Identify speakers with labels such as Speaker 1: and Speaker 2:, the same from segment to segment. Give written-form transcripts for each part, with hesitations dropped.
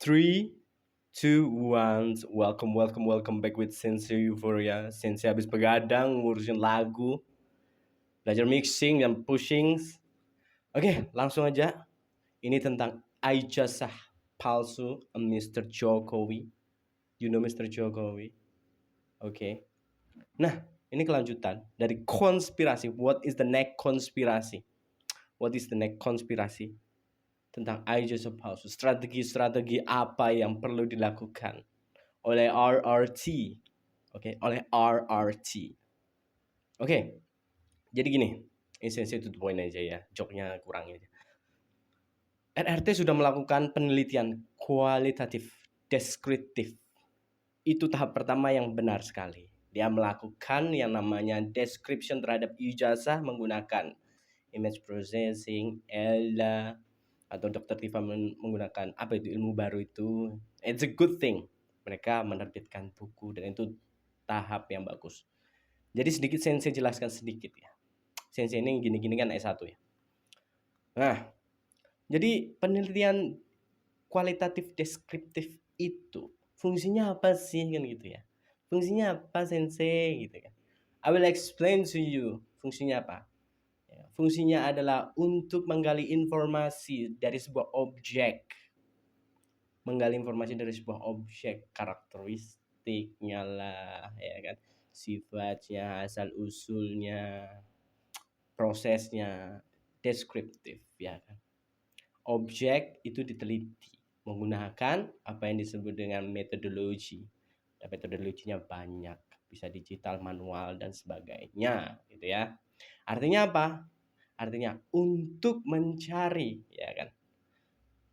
Speaker 1: Three, two, one. Welcome back with Sensei Euphoria. Sensei habis begadang ngurusin lagu, belajar mixing dan pushing. Oke, langsung aja. Ini tentang ijazah palsu Mr. Jokowi. You know Mr. Jokowi? Oke. Nah, ini kelanjutan dari konspirasi. What is the next konspirasi? What is the next konspirasi? Tentang ijazah palsu. Strategi-strategi apa yang perlu dilakukan oleh RRT. Oleh RRT. Jadi gini, esensi to the point aja ya, joknya kurangin aja. RRT sudah melakukan penelitian kualitatif deskriptif. Itu tahap pertama yang benar sekali. Dia melakukan yang namanya description terhadap ijazah menggunakan image processing, ELA, atau Dr. Tifa menggunakan apa itu ilmu baru itu. It's a good thing. Mereka menerbitkan buku dan itu tahap yang bagus. Jadi sedikit Sensei jelaskan sedikit ya. Sensei ini gini-gini kan S1 ya. Nah, jadi penelitian kualitatif deskriptif itu fungsinya apa sih kan gitu ya. Fungsinya apa Sensei gitu kan. I will explain to you fungsinya apa. Fungsinya adalah untuk menggali informasi dari sebuah objek. Menggali informasi dari sebuah objek, karakteristiknya lah, ya kan, sifatnya, asal usulnya, prosesnya, deskriptif, ya kan. Objek itu diteliti menggunakan apa yang disebut dengan metodologi. Dan metodologinya banyak, bisa digital, manual dan sebagainya, gitu ya. Artinya apa? Artinya untuk mencari, ya kan,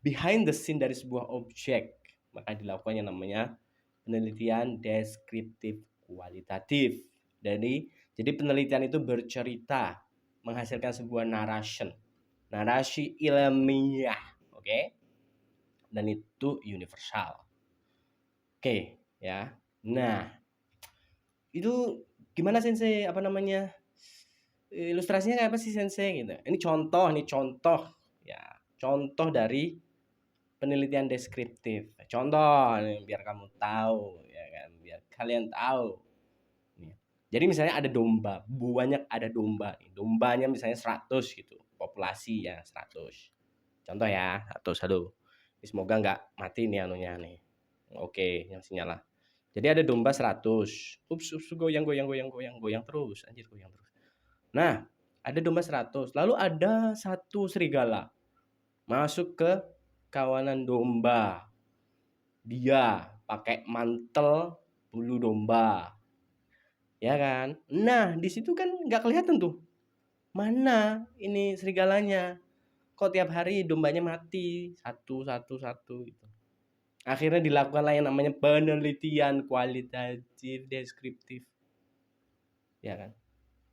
Speaker 1: behind the scene dari sebuah objek, maka dilakukan yang namanya penelitian deskriptif kualitatif. Jadi penelitian itu bercerita, menghasilkan sebuah narasi ilmiah, oke? Dan itu universal. Oke, ya. Nah, itu gimana Sensei, apa namanya? Ilustrasinya kayak apa sih Sensei gitu. Ini contoh ya. Contoh dari penelitian deskriptif. Contoh nih, biar kamu tahu ya kan, biar kalian tahu. Jadi misalnya ada domba, banyak ada domba. Dombanya misalnya 100 gitu, populasi ya 100. Contoh ya, 100 halo. Semoga nggak mati nih anunya nih. Oke, yang sinyal lah. Jadi ada domba 100. Ups, goyang terus, anjir goyang terus. Nah, ada domba 100. Lalu ada satu serigala masuk ke kawanan domba. Dia pakai mantel bulu domba. Ya kan? Nah, di situ kan nggak kelihatan tuh. Mana ini serigalanya? Kok tiap hari dombanya mati satu gitu. Akhirnya dilakukanlah yang namanya penelitian kualitatif deskriptif. Ya kan?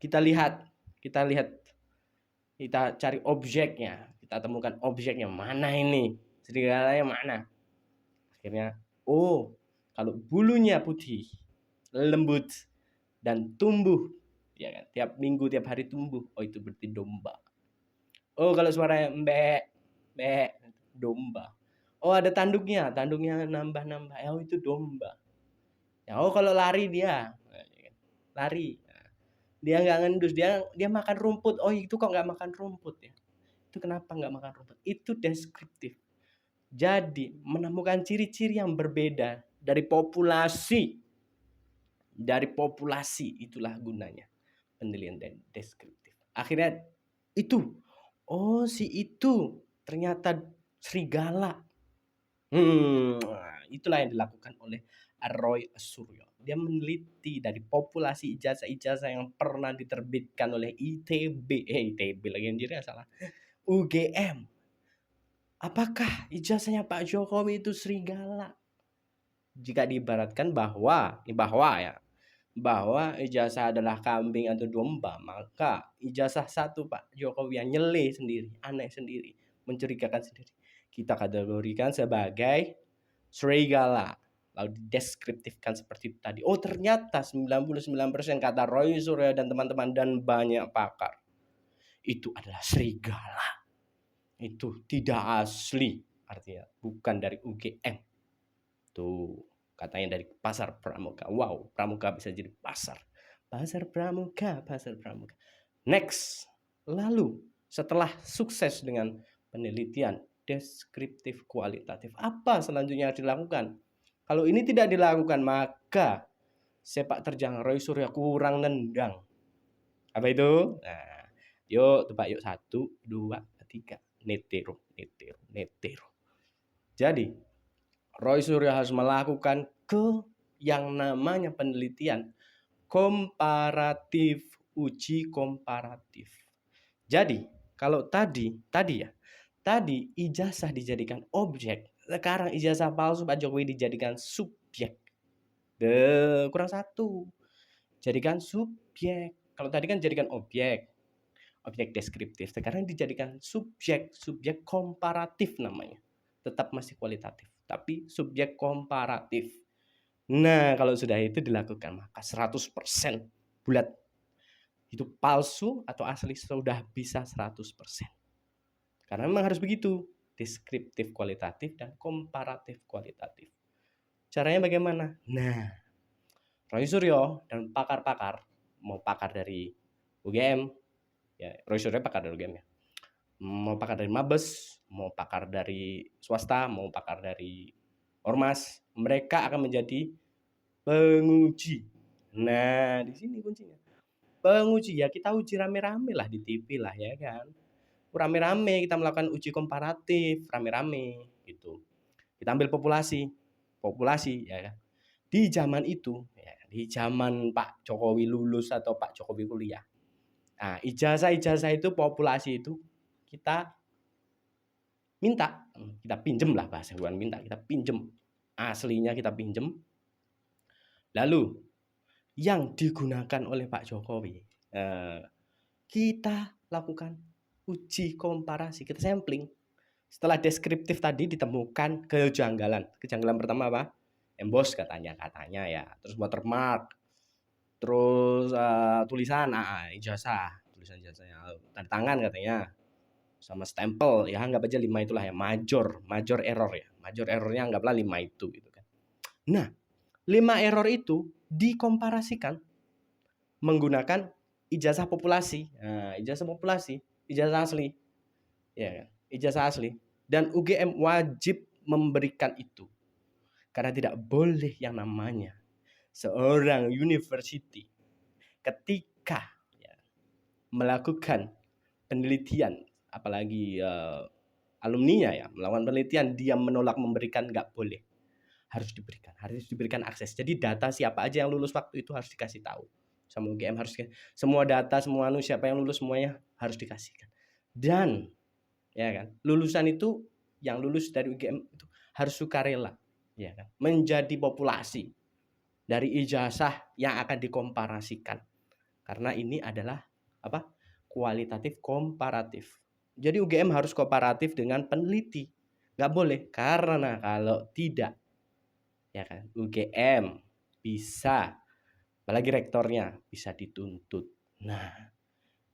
Speaker 1: Kita lihat, kita cari objeknya, kita temukan objeknya, mana ini? Serigalanya mana? Akhirnya, oh, kalau bulunya putih, lembut dan tumbuh, ya kan? Tiap minggu, tiap hari tumbuh, oh itu berarti domba. Oh, kalau suaranya mbek, domba. Oh, ada tanduknya nambah, oh itu domba. Ya, oh kalau lari dia, lari. Dia nggak ngendus, dia makan rumput. Oh itu kok nggak makan rumput ya? Itu kenapa nggak makan rumput? Itu deskriptif. Jadi menemukan ciri-ciri yang berbeda dari populasi. Itulah gunanya penelitian deskriptif. Akhirnya itu, oh si itu ternyata serigala. Itulah yang dilakukan oleh Roy Suryo. Dia meneliti dari populasi ijazah-ijazah yang pernah diterbitkan oleh ITB lagi anjirnya salah. UGM. Apakah ijazahnya Pak Jokowi itu serigala? Jika diibaratkan bahwa ijazah adalah kambing atau domba, maka ijazah satu Pak Jokowi yang nyele sendiri, aneh sendiri, mencurigakan sendiri, kita kategorikan sebagai serigala. Lalu dideskriptifkan seperti itu tadi. Oh ternyata 99% kata Roy Suryo dan teman-teman dan banyak pakar, itu adalah serigala. Itu tidak asli, artinya bukan dari UGM. Tuh, katanya dari pasar pramuka. Wow, pramuka bisa jadi pasar. Pasar pramuka, pasar pramuka. Next, lalu setelah sukses dengan penelitian deskriptif kualitatif, apa selanjutnya yang dilakukan? Kalau ini tidak dilakukan, maka sepak terjang Roy Suryo kurang nendang. Apa itu? Nah, yuk tebak yuk, 1, 2, 3. Netero, netero, netero. Jadi, Roy Suryo harus melakukan yang namanya penelitian komparatif, uji komparatif. Jadi, kalau tadi ijazah dijadikan objek, sekarang ijazah palsu Pak Jokowi dijadikan subjek. Kurang satu. Jadikan subjek. Kalau tadi kan jadikan objek deskriptif. Sekarang dijadikan subjek komparatif namanya. Tetap masih kualitatif, tapi subjek komparatif. Nah, kalau sudah itu dilakukan, maka 100% bulat. Itu palsu atau asli sudah bisa 100%. Karena memang harus begitu, deskriptif kualitatif dan komparatif kualitatif. Caranya bagaimana? Nah, Roy Suryo dan pakar-pakar, mau pakar dari UGM, ya Roy Suryo pakar dari UGM ya, mau pakar dari Mabes, mau pakar dari swasta, mau pakar dari ormas, mereka akan menjadi penguji. Nah, di sini kuncinya. Penguji ya kita uji rame-rame lah di TV lah ya kan. Rame-rame kita melakukan uji komparatif, rame-rame gitu. Kita ambil populasi ya kan. Di zaman itu, ya, di zaman Pak Jokowi lulus atau Pak Jokowi kuliah. Nah, ijazah itu populasi itu kita minta, kita pinjem lah, bahasa bukan minta, kita pinjem. Aslinya kita pinjem. Lalu yang digunakan oleh Pak Jokowi, kita lakukan uji komparasi, kita sampling. Setelah deskriptif tadi ditemukan kejanggalan. Kejanggalan pertama apa? Emboss katanya ya. Terus watermark. Terus tulisan ijazah, tulisan ijazahnya, tanda tangan katanya. Sama stempel, ya anggap aja 5 itulah ya, major error ya. Major errornya anggaplah 5 itu gitu kan. Nah, 5 error itu dikomparasikan menggunakan ijazah populasi. Nah, ijazah asli. Ya, ijazah asli. Dan UGM wajib memberikan itu. Karena tidak boleh yang namanya seorang university ketika melakukan penelitian, apalagi alumninya ya, melakukan penelitian, dia menolak memberikan, nggak boleh. Harus diberikan akses. Jadi data siapa aja yang lulus waktu itu harus dikasih tahu sama UGM, harus semua data, semua siapa yang lulus semuanya harus dikasihkan. Dan ya kan, lulusan itu yang lulus dari UGM itu harus sukarela, ya kan, menjadi populasi dari ijazah yang akan dikomparasikan. Karena ini adalah apa? Kualitatif komparatif. Jadi UGM harus kooperatif dengan peneliti. Nggak boleh, karena kalau tidak, ya kan, UGM bisa, apalagi rektornya bisa dituntut. Nah,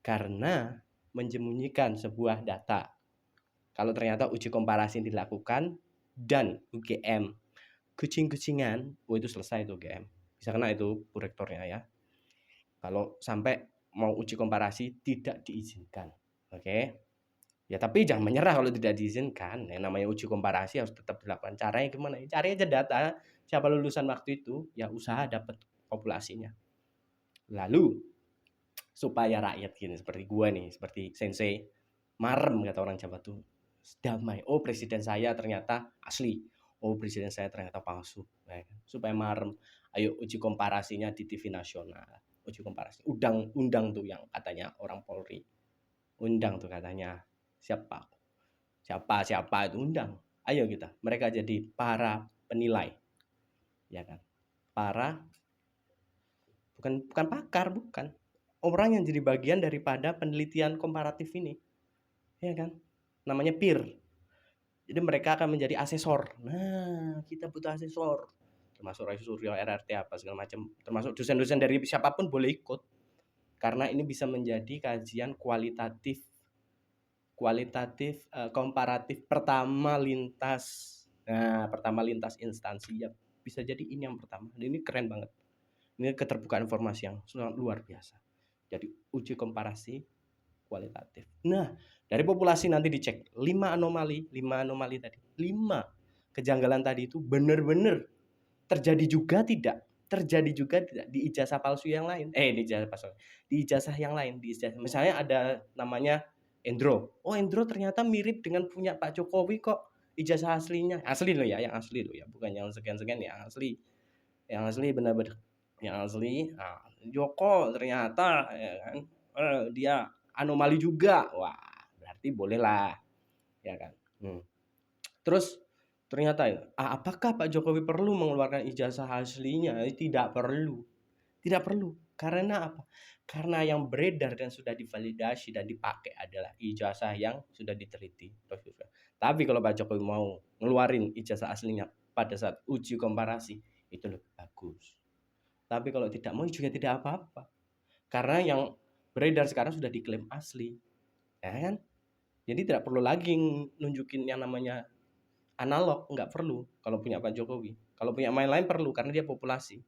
Speaker 1: karena menyembunyikan sebuah data. Kalau ternyata uji komparasi dilakukan dan UGM kucing-kucingan, itu selesai itu UGM. Bisa kena itu bu rektornya ya. Kalau sampai mau uji komparasi tidak diizinkan. Oke. Ya tapi jangan menyerah kalau tidak diizinkan. Yang namanya uji komparasi harus tetap dilakukan. Caranya gimana? Cari aja data siapa lulusan waktu itu, ya usaha dapat populasinya. Lalu supaya rakyat gini seperti gua nih, seperti sensei, marem kata orang Jawa tuh, damai. Oh, presiden saya ternyata asli. Oh, presiden saya ternyata palsu. Nah, supaya marem, ayo uji komparasinya di TV nasional. Uji komparasi. Undang tuh yang katanya orang Polri. Undang tuh katanya siapa itu undang. Ayo kita, mereka jadi para penilai. Ya kan? Bukan pakar, bukan. Orang yang jadi bagian daripada penelitian komparatif ini. Ya kan? Namanya peer. Jadi mereka akan menjadi asesor. Nah, kita butuh asesor. Termasuk Roy Suryo, RRT apa segala macam. Termasuk dosen-dosen dari siapapun boleh ikut. Karena ini bisa menjadi kajian kualitatif komparatif pertama lintas Nah, pertama lintas instansi ya bisa jadi ini yang pertama. Ini keren banget. Ini keterbukaan informasi yang sangat luar biasa. Jadi uji komparasi kualitatif. Nah, dari populasi nanti dicek 5 anomali tadi. 5 kejanggalan tadi itu benar-benar terjadi juga tidak? Terjadi juga tidak di ijazah palsu yang lain? Di ijazah palsu. Di ijazah yang lain, di ijazah. Misalnya ada namanya Endro. Oh, Endro ternyata mirip dengan punya Pak Jokowi kok. Ijazah aslinya. Asli loh ya, yang asli loh ya, bukan yang sekian-sekian ya, asli. Yang asli benar-benar yang asli. Nah, Joko ternyata ya kan dia anomali juga. Wah, berarti bolehlah ya kan. Terus ternyata apakah Pak Jokowi perlu mengeluarkan ijazah aslinya? Tidak perlu. Tidak perlu. Karena apa? Karena yang beredar dan sudah divalidasi dan dipakai adalah ijazah yang sudah diteliti. Tapi kalau Pak Jokowi mau ngeluarin ijazah aslinya pada saat uji komparasi, itu lebih bagus. Tapi kalau tidak mau juga tidak apa-apa. Karena yang beredar sekarang sudah diklaim asli. Ya kan? Jadi tidak perlu lagi nunjukin yang namanya analog, nggak perlu kalau punya Pak Jokowi. Kalau punya main lain perlu karena dia populasi.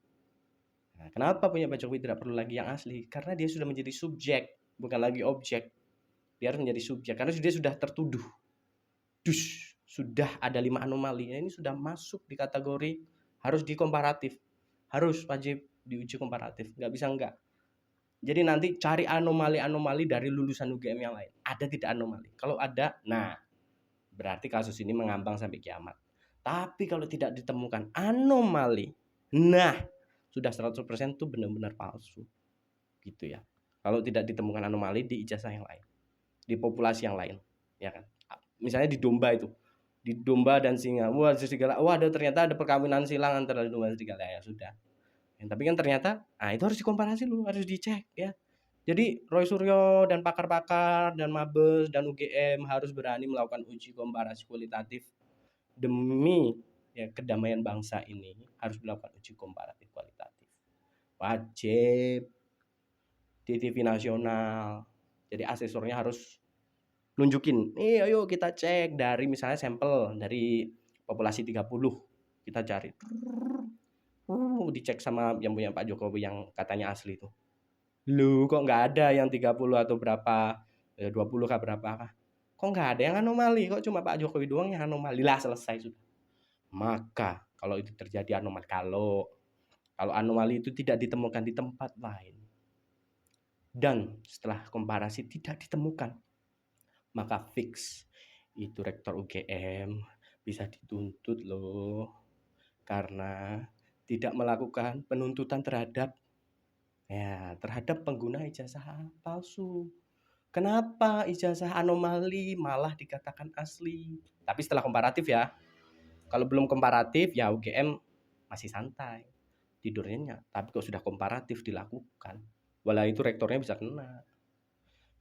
Speaker 1: Nah, kenapa punya Pak Jokowi tidak perlu lagi yang asli? Karena dia sudah menjadi subjek, bukan lagi objek. Dia harus menjadi subjek karena dia sudah tertuduh. Sudah ada 5 anomali. Ini sudah masuk di kategori harus dikomparatif. Harus wajib diuji komparatif. Nggak bisa enggak. Jadi nanti cari anomali-anomali dari lulusan UGM yang lain. Ada tidak anomali? Kalau ada, nah berarti kasus ini mengambang sampai kiamat. Tapi kalau tidak ditemukan anomali, nah sudah 100% itu benar-benar palsu. Gitu ya. Kalau tidak ditemukan anomali di ijazah yang lain, di populasi yang lain, ya kan. Misalnya di domba itu, di domba dan singa. Wah, serigala. Wah, ternyata ada perkawinan silang antara domba dan serigala ya sudah. Tapi kan ternyata, itu harus dikomparasi dulu, harus dicek ya. Jadi Roy Suryo dan pakar-pakar dan Mabes dan UGM harus berani melakukan uji komparasi kualitatif demi ya kedamaian bangsa ini harus melakukan uji komparatif kualitatif. Wajib di TV nasional. Jadi asesornya harus nunjukin, ayo kita cek dari misalnya sampel dari populasi 30 kita cari. Dicek sama yang punya Pak Jokowi yang katanya asli itu. Lu kok nggak ada yang 30 atau berapa 20 kah berapa kah? Kok nggak ada yang anomali? Kok cuma Pak Jokowi doang yang anomali? Lah selesai sudah. Maka kalau itu terjadi anomali, kalau anomali itu tidak ditemukan di tempat lain dan setelah komparasi tidak ditemukan, maka fix itu rektor UGM bisa dituntut loh karena tidak melakukan penuntutan terhadap pengguna ijazah palsu. Kenapa ijazah anomali malah dikatakan asli? Tapi setelah komparatif ya. Kalau belum komparatif ya UGM masih santai tidurnya. Tapi kalau sudah komparatif dilakukan, walau itu rektornya bisa kena.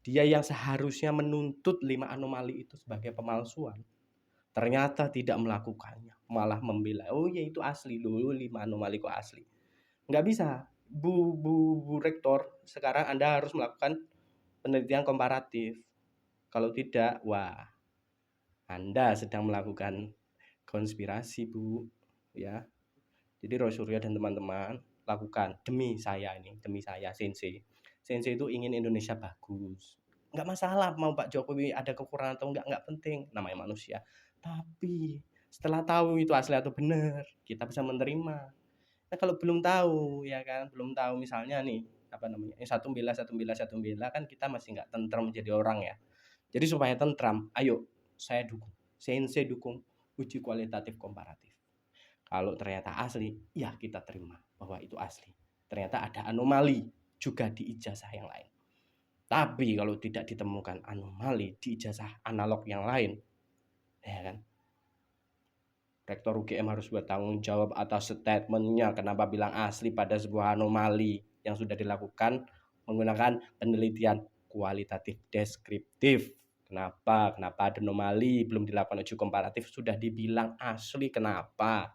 Speaker 1: Dia yang seharusnya menuntut 5 anomali itu sebagai pemalsuan, ternyata tidak melakukannya, malah membela. Oh ya itu asli dulu 5 anomali kok asli. Nggak bisa. Bu rektor, sekarang Anda harus melakukan penelitian komparatif. Kalau tidak, wah, Anda sedang melakukan konspirasi, Bu. Ya. Jadi Roy Suryo dan teman-teman lakukan demi saya, Sensei. Sensei itu ingin Indonesia bagus. Nggak masalah mau Pak Jokowi ada kekurangan atau nggak penting, namanya manusia. Tapi setelah tahu itu asli atau benar, kita bisa menerima. Nah, kalau belum tahu ya kan, belum tahu misalnya nih, apa namanya? Satu bela kan kita masih nggak tentram menjadi orang ya. Jadi supaya tentram, ayo saya dukung. Sensei dukung uji kualitatif komparatif. Kalau ternyata asli, ya kita terima bahwa itu asli. Ternyata ada anomali juga di ijazah yang lain. Tapi kalau tidak ditemukan anomali di ijazah analog yang lain, ya kan? Rektor UGM harus bertanggung jawab atas statementnya kenapa bilang asli pada sebuah anomali yang sudah dilakukan menggunakan penelitian kualitatif deskriptif. Kenapa ada anomali belum dilakukan uji komparatif sudah dibilang asli, kenapa?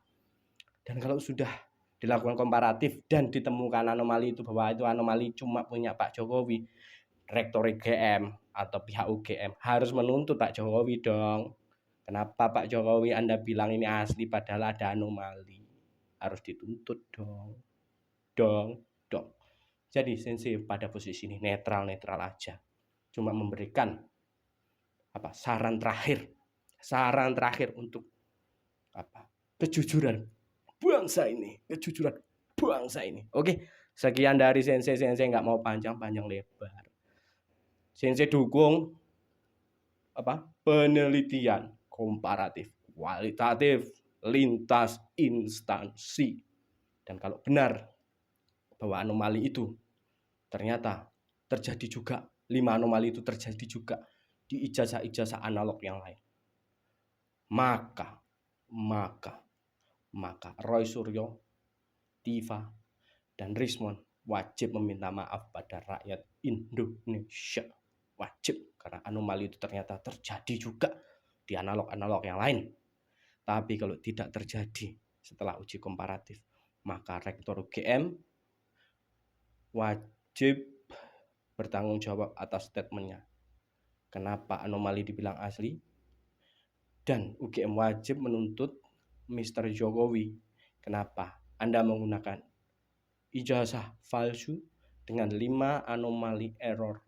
Speaker 1: Dan kalau sudah dilakukan komparatif dan ditemukan anomali itu bahwa itu anomali cuma punya Pak Jokowi, rektor UGM atau pihak UGM harus menuntut Pak Jokowi dong. Kenapa Pak Jokowi Anda bilang ini asli padahal ada anomali? Harus dituntut dong. Dong. Jadi Sensei pada posisi ini netral aja. Cuma memberikan saran terakhir untuk kejujuran bangsa ini. Oke, sekian dari Sensei nggak mau panjang lebar. Sensei dukung penelitian komparatif, kualitatif, lintas instansi. Dan kalau benar bahwa anomali itu ternyata terjadi juga, 5 anomali itu terjadi juga di ijazah-ijazah analog yang lain, maka Roy Suryo, Tiva, dan Rismon wajib meminta maaf pada rakyat Indonesia. Wajib, karena anomali itu ternyata terjadi juga di analog-analog yang lain. Tapi kalau tidak terjadi setelah uji komparatif, maka Rektor UGM wajib bertanggung jawab atas statementnya. Kenapa anomali dibilang asli? Dan UGM wajib menuntut Mr. Jokowi. Kenapa Anda menggunakan ijazah palsu dengan 5 anomali error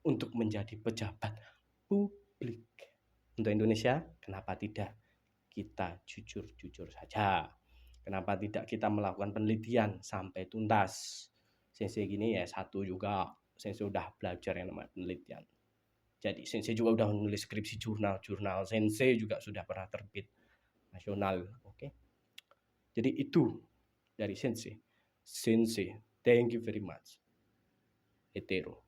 Speaker 1: untuk menjadi pejabat publik? Untuk Indonesia, kenapa tidak kita jujur saja? Kenapa tidak kita melakukan penelitian sampai tuntas? Sensei gini ya satu juga, Sensei udah belajar yang namanya penelitian. Jadi Sensei juga udah menulis skripsi jurnal. Sensei juga sudah pernah terbit nasional. Oke. Jadi itu dari Sensei. Thank you very much. Hetero.